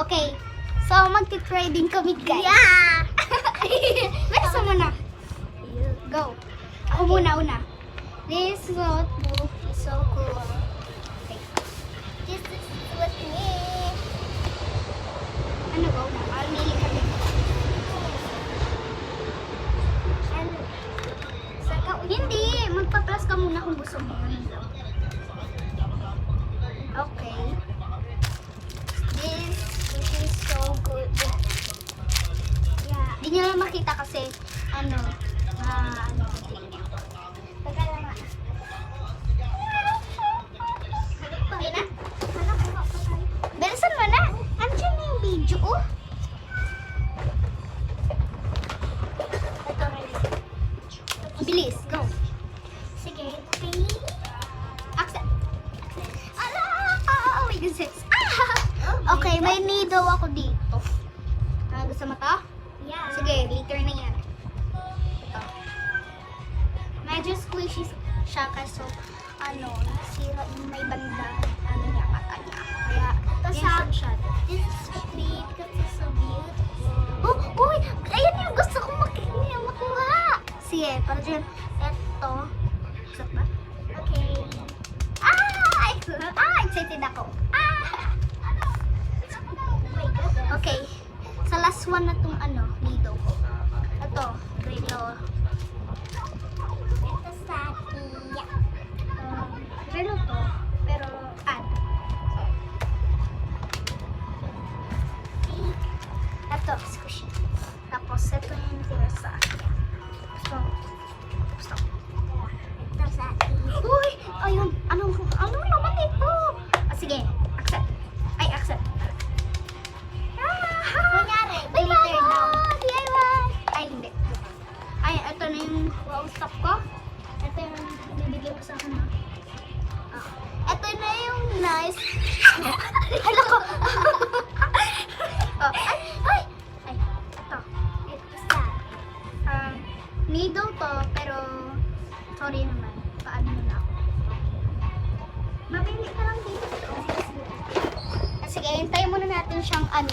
Okay. So, magti-try din kami, guys. Yeah! Verso mo na. Go. Ako muna, una. This notebook is so cool. Okay. This is with me. Ano ba una? Pili kami. And saka Hindi. Magpa-plus ka muna kung gusto mo. Okay. This is so good. yeah. Hindi nyo lang makita kasi, ano, Teka lang nga. Okay na? Hanap ko pa tayo. Bilisan mo na. Andiyan na yung video, oh. Ito rin. Bilis, go. Sige. Accept. Ala! Wait, this is. Okay, may needle ako dito. Gusto mo to? Yeah. Sige, later na yan. Ito. Medyo squishy siya kasi nasira yung may banda. Ano niya, mata niya. Kaya, Tapos yan sa- siya. This is with me because it's so beautiful. Oh, uy! Ayan yung gusto kong makuha. Sige, para dyan. Ito. Gusto ba? Okay. Excited ako. Oh my goodness. Okay. Sa last one na tong needle ko. Ito, Relo. Ito sa iya. Relo to, pero add. Ito, squishy. Tapos, ito yung tira sa akin. Gusto. Ito sa iya. Uy! Ayun! Ano naman ito? Sige, accept. Ay, accept. Kunyari, May glitter bago! daw. DIY! Ay, hindi. Ay, ito na yung wow stop ko. Ito yung bibigyan mo sa akin. Ito na yung nice. Hala ko. Oh, ay! Ay, ito. Ito sa Needle to, pero sorry naman. Paano na ako. Mabili ka lang dito. Sige, hintayin muna natin siyang X.